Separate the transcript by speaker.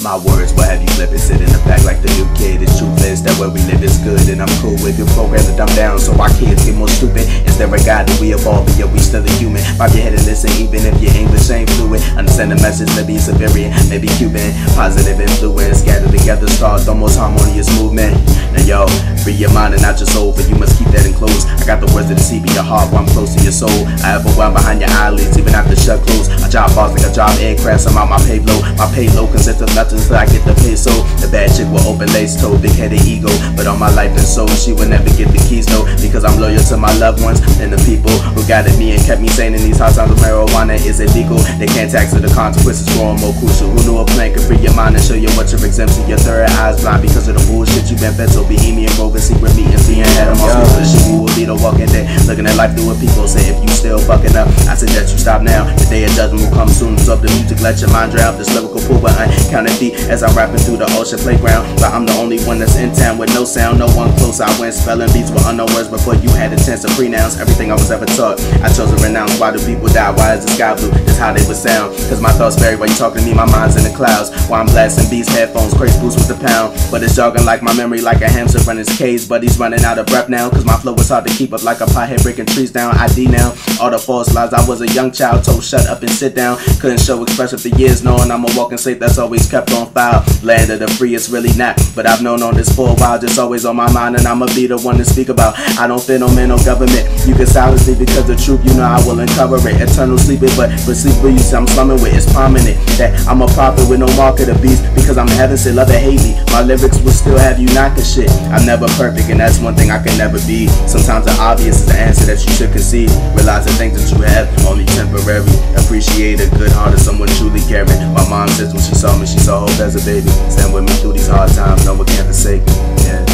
Speaker 1: My words will have you flipping, sit in the back like the new kid. It's truthful that where we live is good, and I'm cool with good program to dumb down so our kids get more stupid. Is there a God that we evolve, but yet we still a human? Bob your head and listen, even if your English ain't fluent. Understand the message, maybe Siberian, maybe Cuban. Positive influence, gathered together, start the most harmonious movement. Now yo, free your mind and not your soul, but you must keep that enclosed. I got the words of the sea in your heart while I'm close to your soul. I overwhelm behind your eyelids, even after shut close. I drop bars like a drop aircraft, I'm out my payload. My payload consists of nothing until I get the peso. The bad chick with open lace toe, big headed ego, but on my life and soul, she will never get the keys though. Because I'm loyal to my loved ones and the people who guided me and kept me sane in these hard times. Of marijuana is illegal. They can't tax it, the consequences growing more crucial. Who knew a plan could free your mind and show you what you're exempt to? Your third eye's blind because of the bullshit you've been fed. So bohemian, roving, secret meetings, being had amongst people. The shit will be the walking dead, looking at life through a people. Say if you still fucking up, I suggest you stop now. The day of judgment will come soon. Absorb the music, let your mind drown. This lyrical pool but uncounted feet as I'm rapping through the ocean playground. But I'm the only one that's in town with no sound, no one close. I went spelling beats with unknown words before you had a chance to pronounce everything I was ever taught. I chose to renounce. Why do people die? Why is the sky blue? That's how they would sound. Cause my thoughts vary while you talking to me, my mind's in the clouds. Why I'm blasting beats, headphones, crazy boost with the pound. But it's jogging like my memory, like a hamster running his cage. But he's running out of breath now, cause my flow was hard to keep up like a pothead breaking trees down. ID now, all the false lies. I was a young child told shut up and sit down. Couldn't show expression for years, knowing I'm a walking safe that's always kept on file. Land of the free, it's really not, but I've known on this for a while, just always on my mind, and I'ma be the one to speak about. I don't fear no man, no government. You can silence me because the truth, you know I will uncover it. Eternal sleeping, but sleep with you, I'm slumming with. It's prominent that I'm a prophet with no mark of the beast, because I'm in heaven, say love or hate me. My lyrics will still have you knocking shit. I'm never perfect, and that's one thing I can never be. Sometimes the obvious is the answer that you should concede. Realize the things that you have only temporary. Appreciate a good heart of someone truly caring. My mom says when she saw me, she saw hope as a baby. Stand with me through these hard times, no one can't forsake me. Yeah.